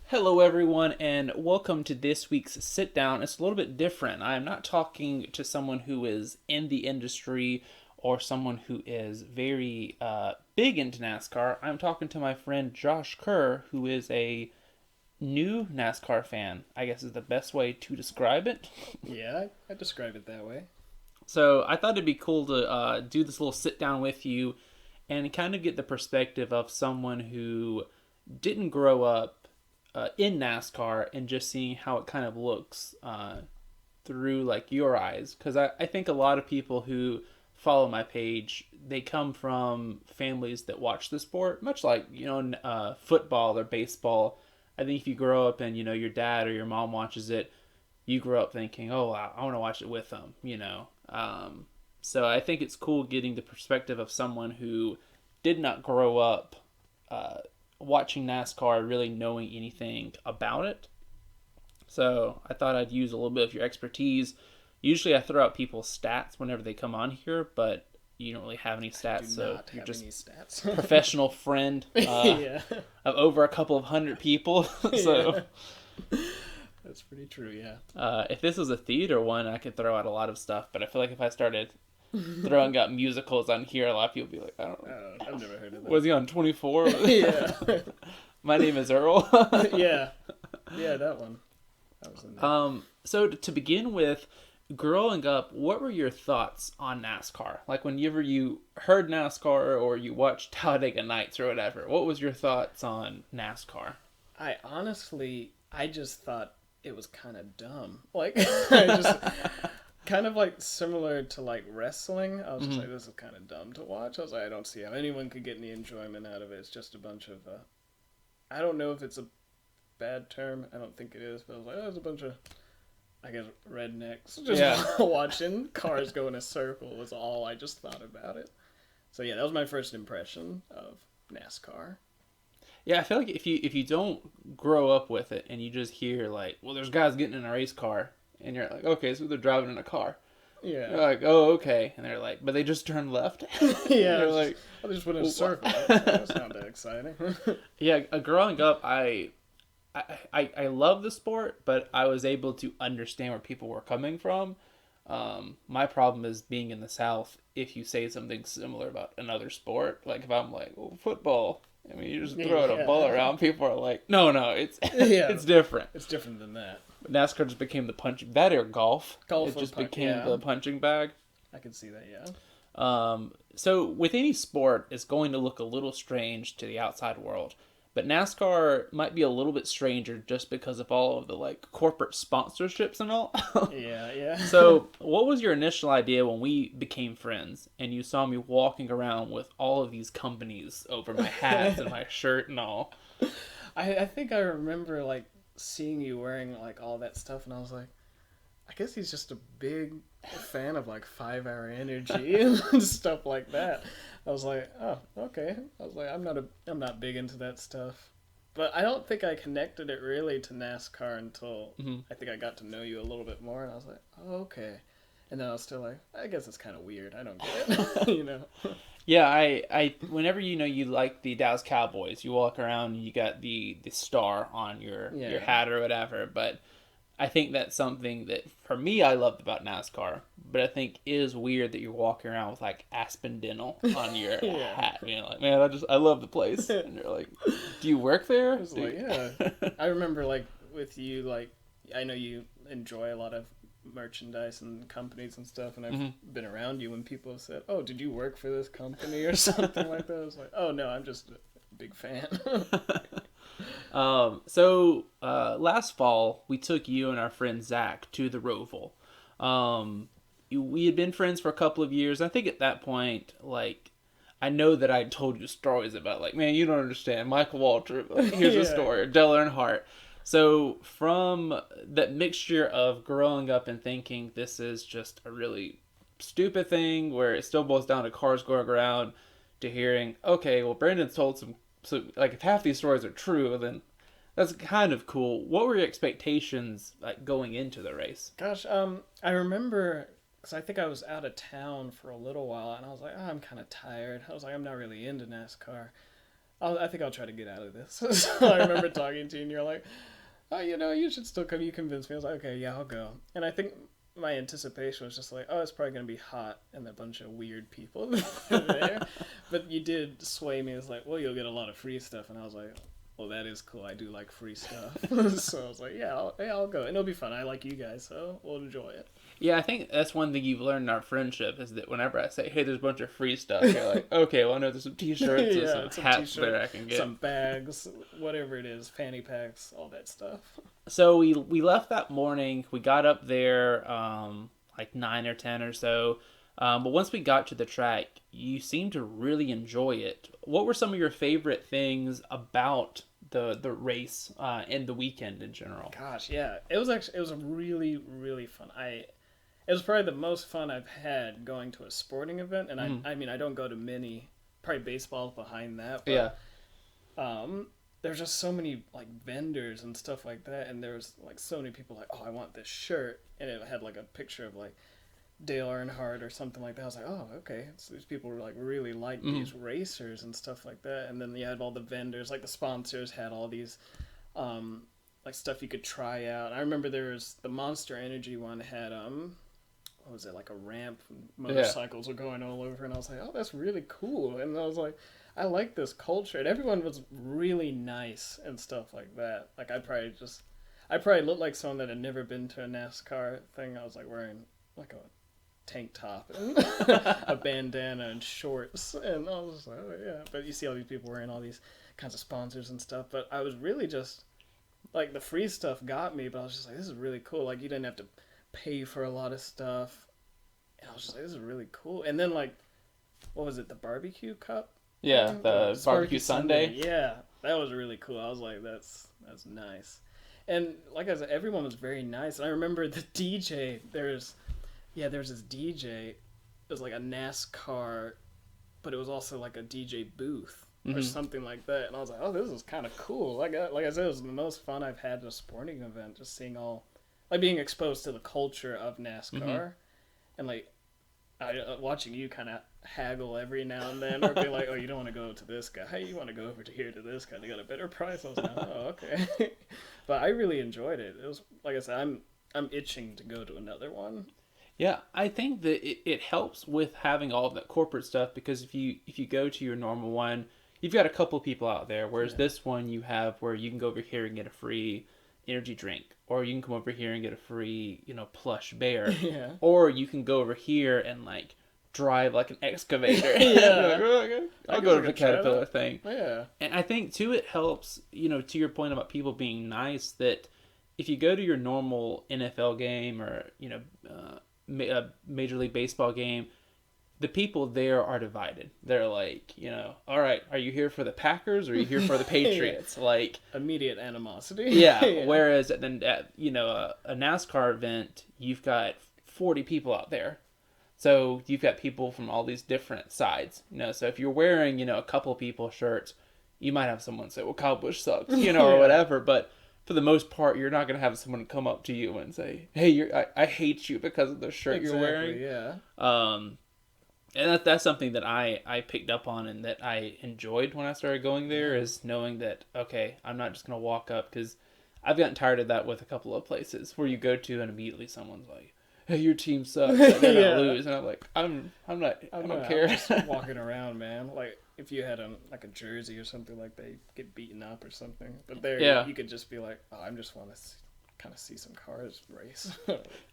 Hello, everyone, and welcome to this week's sit down. It's a little bit different. I'm not talking to someone who is in the industry or someone who is very big into NASCAR. I'm talking to my friend Josh Kerr, who is a new NASCAR fan, I guess is the best way to describe it. Yeah, I describe it that way. So I thought it'd be cool to do this little sit down with you and kind of get the perspective of someone who didn't grow up in NASCAR and just seeing how it kind of looks through like your eyes. Because I think a lot of people who follow my page, they come from families that watch the sport, much like, football or baseball. I think if you grow up and, your dad or your mom watches it, you grow up thinking, oh, I want to watch it with them. So I think it's cool getting the perspective of someone who did not grow up watching NASCAR, really knowing anything about it. So I thought I'd use a little bit of your expertise. Usually I throw out people's stats whenever they come on here, but you don't really have any stats, so you're just any stats. professional friend Yeah. of over a couple of hundred people. So Yeah. That's pretty true, yeah. If this was a theater one, I could throw out a lot of stuff, but I feel like if I started throwing out musicals on here, a lot of people would be like, I don't know. I've never heard of that. Was he on 24? Yeah. My name is Earl. Yeah. Yeah, that one. That was in there. So to begin with, growing up, what were your thoughts on NASCAR? Like whenever you heard NASCAR or you watched Talladega Nights or whatever, what was your thoughts on NASCAR? I just thought it was kind of dumb. Like, I just kind of like similar to like wrestling. I was just like, this is kind of dumb to watch. I was like, I don't see how anyone could get any enjoyment out of it. It's just a bunch of, I don't know if it's a bad term. I don't think it is, but I was like, oh, it's a bunch of, I guess, rednecks just watching cars go in a circle was all I just thought about it. So yeah, that was my first impression of NASCAR. Yeah, I feel like if you don't grow up with it and you just hear like, well, there's guys getting in a race car, and you're like, okay, so they're driving in a car. Yeah. You're like, oh, okay, and they're like, but they just turned left. Yeah. You're like, I just went in a circle. That's not that exciting. yeah. Growing up, I love the sport, but I was able to understand where people were coming from. My problem is being in the South. If you say something similar about another sport, like if I'm like, well, football. I mean, you just throw a ball around. People are like, no, it's it's different. It's different than that. But NASCAR just became the punch. That or golf. Golf. It just became the punching bag. I can see that. Yeah. So with any sport, it's going to look a little strange to the outside world. But NASCAR might be a little bit stranger just because of all of the like corporate sponsorships and all. Yeah. So, what was your initial idea when we became friends and you saw me walking around with all of these companies over my hat and my shirt and all? I think I remember like seeing you wearing like all that stuff, and I was like, I guess he's just a big fan of like 5 Hour Energy and stuff like that. I was like, oh, okay. I was like, I'm not big into that stuff. But I don't think I connected it really to NASCAR until I think I got to know you a little bit more, and I was like, oh, okay. And then I was still like, I guess it's kind of weird. I don't get it, Yeah, I whenever you like the Dallas Cowboys, you walk around and you got the star on your hat or whatever, but I think that's something that, for me, I loved about NASCAR, but I think is weird that you're walking around with, like, Aspen Dental on your hat. You know, like, man, I love the place. And you're like, do you work there? I was like, yeah. I remember, like, with you, like, I know you enjoy a lot of merchandise and companies and stuff, and I've been around you when people have said, oh, did you work for this company or something like that? I was like, oh, no, I'm just a big fan. Last fall, we took you and our friend Zach to the Roval. We had been friends for a couple of years. I think at that point, like, I know that I told you stories about, like, man, you don't understand. Michael Waltrip, like, here's a story, or Dale Earnhardt. So from that mixture of growing up and thinking this is just a really stupid thing where it still boils down to cars going around, to hearing, okay, well, Brandon's told some, so like if half these stories are true, then that's kind of cool. What were your expectations like going into the race? Gosh, I remember, because I think I was out of town for a little while, and I was like, oh, I'm kind of tired. I was like, I'm not really into NASCAR. I think I'll try to get out of this. So I remember talking to you, and you're like, oh, you should still come. You convinced me. I was like, okay, yeah, I'll go. And I think my anticipation was just like, oh, it's probably gonna be hot and a bunch of weird people there. But you did sway me. It's like, well, you'll get a lot of free stuff, and I was like, well, that is cool. I do like free stuff. So I was like, yeah, I'll go, and it'll be fun. I like you guys, so we'll enjoy it. Yeah, I think that's one thing you've learned in our friendship is that whenever I say, hey, there's a bunch of free stuff, you're like, okay, well, I know there's some t-shirts and some hats that I can get. Some bags, whatever it is, fanny packs, all that stuff. So we left that morning. We got up there like 9 or 10 or so. But once we got to the track, you seemed to really enjoy it. What were some of your favorite things about the race and the weekend in general? Gosh, yeah. It was a really, really fun. It was probably the most fun I've had going to a sporting event, and I mean I don't go to many. Probably baseball's behind that. But, Yeah. There's just so many like vendors and stuff like that, and there was like so many people like, oh, I want this shirt, and it had like a picture of like Dale Earnhardt or something like that. I was like, oh, okay. So these people were like really like these racers and stuff like that, and then you had all the vendors, like the sponsors had all these like stuff you could try out. I remember there was the Monster Energy one had what was it, like a ramp, motorcycles were going all over, and I was like, oh, that's really cool. And I was like, I like this culture, and everyone was really nice and stuff like that. Like I probably looked like someone that had never been to a NASCAR thing. I was like wearing like a tank top and a bandana and shorts, and I was just like, oh yeah. But you see all these people wearing all these kinds of sponsors and stuff, but I was really just like, the free stuff got me, but I was just like, this is really cool. Like, you didn't have to pay for a lot of stuff, and I was just like, this is really cool. And then like, what was it, the barbecue cup? Yeah, the barbecue Sunday. Yeah, that was really cool. I was like, that's nice. And like I said, everyone was very nice. And I remember the DJ, there's this DJ. It was like a NASCAR, but it was also like a DJ booth or something like that. And I was like, oh, this is kind of cool. Like I said, it was the most fun I've had at a sporting event, just seeing like being exposed to the culture of NASCAR, and like watching you kind of haggle every now and then, or be like, oh, you don't want to go to this guy, hey, you want to go over to here to this guy, they got a better price. I was like, oh, okay. But I really enjoyed it. It was, like I said, I'm itching to go to another one. Yeah, I think that it helps with having all of that corporate stuff, because if you go to your normal one, you've got a couple people out there, whereas this one you have where you can go over here and get a free energy drink, or you can come over here and get a free, plush bear, or you can go over here and like drive like an excavator. I'll go to the Caterpillar thing. Yeah. And I think too it helps, to your point about people being nice, that if you go to your normal NFL game or a Major League Baseball game, the people there are divided. They're like, all right, are you here for the Packers or are you here for the Patriots? Like immediate animosity. Yeah. Whereas at a NASCAR event, you've got 40 people out there. So you've got people from all these different sides. So if you're wearing, a couple people shirts, you might have someone say, well, Kyle Busch sucks, or whatever. But for the most part, you're not going to have someone come up to you and say, hey, I hate you because of the shirt you're wearing. Yeah. And that's something that I picked up on and that I enjoyed when I started going there, is knowing that, okay, I'm not just going to walk up, because I've gotten tired of that with a couple of places where you go to and immediately someone's like, hey, your team sucks, they're going to lose. And I'm like, I don't care. I'm just walking around, man. Like, if you had a jersey or something like that, you get beaten up or something. But there, you could just be like, oh, I just want to kind of see some cars race.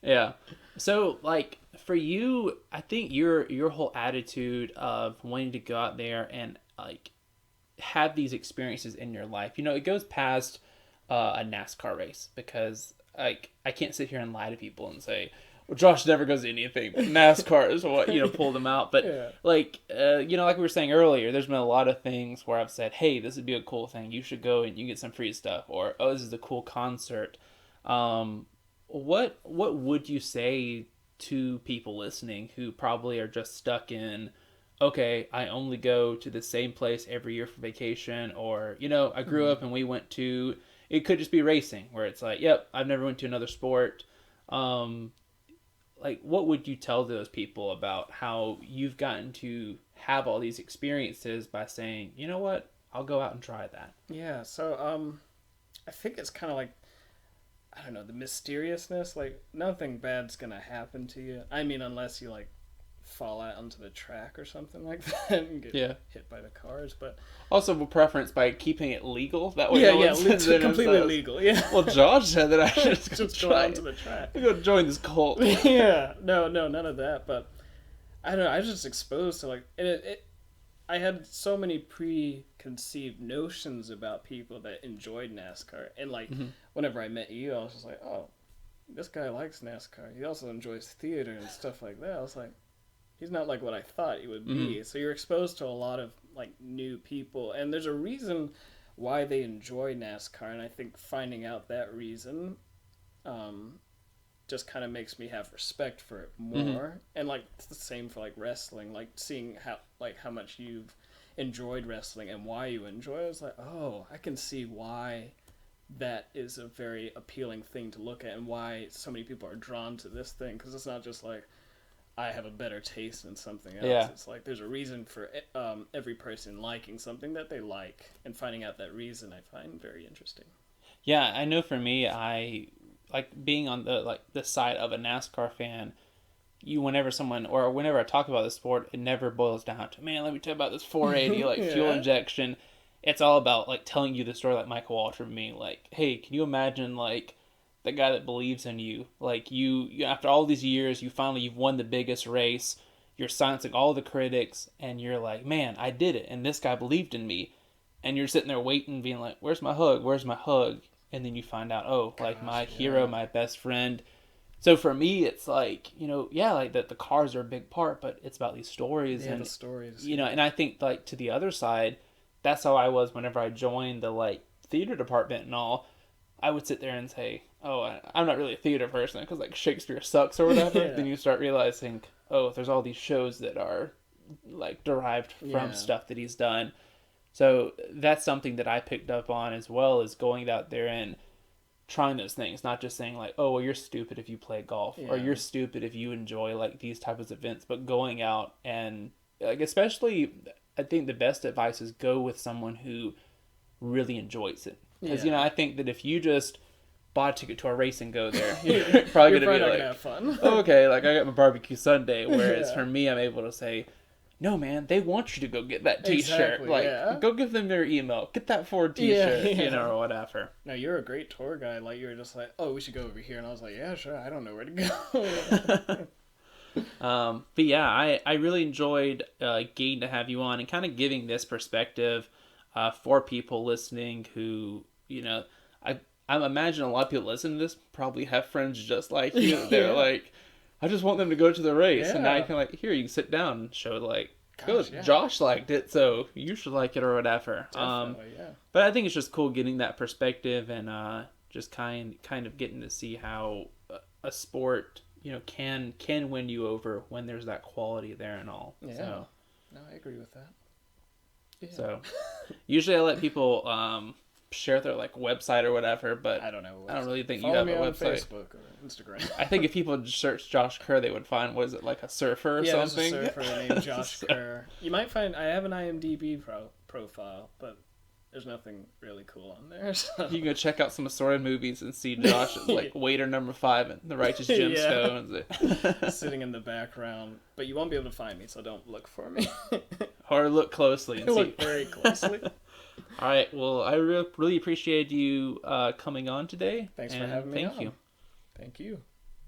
Yeah. So, like, for you, I think your whole attitude of wanting to go out there and, like, have these experiences in your life, it goes past a NASCAR race, because, like, I can't sit here and lie to people and say, well, Josh never goes to anything. NASCAR is what, pulled him out. But, like we were saying earlier, there's been a lot of things where I've said, hey, this would be a cool thing. You should go and you get some free stuff. Or, oh, this is a cool concert. What would you say to people listening who probably are just stuck in, okay, I only go to the same place every year for vacation, or, I grew up and we went to, it could just be racing, where it's like, yep, I've never went to another sport. Like, what would you tell those people about how you've gotten to have all these experiences by saying, you know what, I'll go out and try that. Yeah, so I think it's kind of like, I don't know, the mysteriousness. Like, nothing bad's gonna happen to you. I mean, unless you like fall out onto the track or something like that and get hit by the cars. But also, a preference by keeping it legal. That way, completely legal. Yeah. Well, Josh said that I should just go onto the track. Go join this cult. Yeah. No, none of that. But I don't know. I was just exposed to like I had so many preconceived notions about people that enjoyed NASCAR, and like whenever I met you, I was just like, oh, this guy likes NASCAR. He also enjoys theater and stuff like that. I was like, he's not like what I thought he would be. So you're exposed to a lot of like new people, and there's a reason why they enjoy NASCAR, and I think finding out that reason just kind of makes me have respect for it more. And like it's the same for like wrestling, like seeing how much you've enjoyed wrestling and why you enjoy it. I was like, oh, I can see why that is a very appealing thing to look at, and why so many people are drawn to this thing, because it's not just like I have a better taste than something else. Yeah. It's like there's a reason for every person liking something that they like, and finding out that reason I find very interesting. Yeah, I know for me, I like being on the side of a NASCAR fan. Whenever I talk about the sport, it never boils down to, man, let me tell you about this 480 fuel injection. It's all about like telling you the story, like Michael Waltrip and me, like, hey, can you imagine like the guy that believes in you, like you after all these years, you've won the biggest race, you're silencing all the critics, and you're like, man, I did it, and this guy believed in me, and you're sitting there waiting, being like, where's my hug? And then you find out, like my hero, my best friend. So for me, it's like, like that the cars are a big part, but it's about these stories. Yeah, the stories. And I think like to the other side, that's how I was whenever I joined the like theater department and all. I would sit there and say, I'm not really a theater person because like Shakespeare sucks or whatever. Yeah. Then you start realizing, there's all these shows that are like derived from stuff that he's done. So that's something that I picked up on, as well as going out there and trying those things, not just saying like, oh, well, you're stupid if you play golf, or you're stupid if you enjoy like these types of events, but going out and like, especially, I think the best advice is go with someone who really enjoys it. Because, I think that if you just bought a ticket to a race and go there, you're probably going to be like, have fun. Oh, okay, like I got my barbecue Sunday. Whereas for me, I'm able to say, no, man, they want you to go get that t-shirt. Exactly, go give them their email. Get that Ford t-shirt, or whatever. No, you're a great tour guide. Like, you were just like, oh, we should go over here. And I was like, yeah, sure. I don't know where to go. But yeah, I really enjoyed getting to have you on and kind of giving this perspective for people listening who, I imagine a lot of people listening to this probably have friends just like you. They're like, I just want them to go to the race. And now you can like, here, you can sit down and show like, Josh liked it, so you should like it or whatever. Definitely, But I think it's just cool getting that perspective and just kind of getting to see how a sport, can win you over when there's that quality there and all. Yeah. So, no, I agree with that. Yeah. So usually I let people share their like website or whatever, but I don't really think you have a website. Facebook or Instagram. I think if people search Josh Kerr, they would find, what is it, like a surfer or something? Yeah, there's a surfer named Josh Kerr. You might find, I have an IMDb profile, but there's nothing really cool on there. So. You can go check out some assorted movies and see Josh as like waiter number 5 in The Righteous Gemstones. Sitting in the background. But you won't be able to find me, so don't look for me. Or look closely and see. Look very closely. All right. Well, I really appreciate you coming on today. Thanks for having me on. Thank you. Thank you.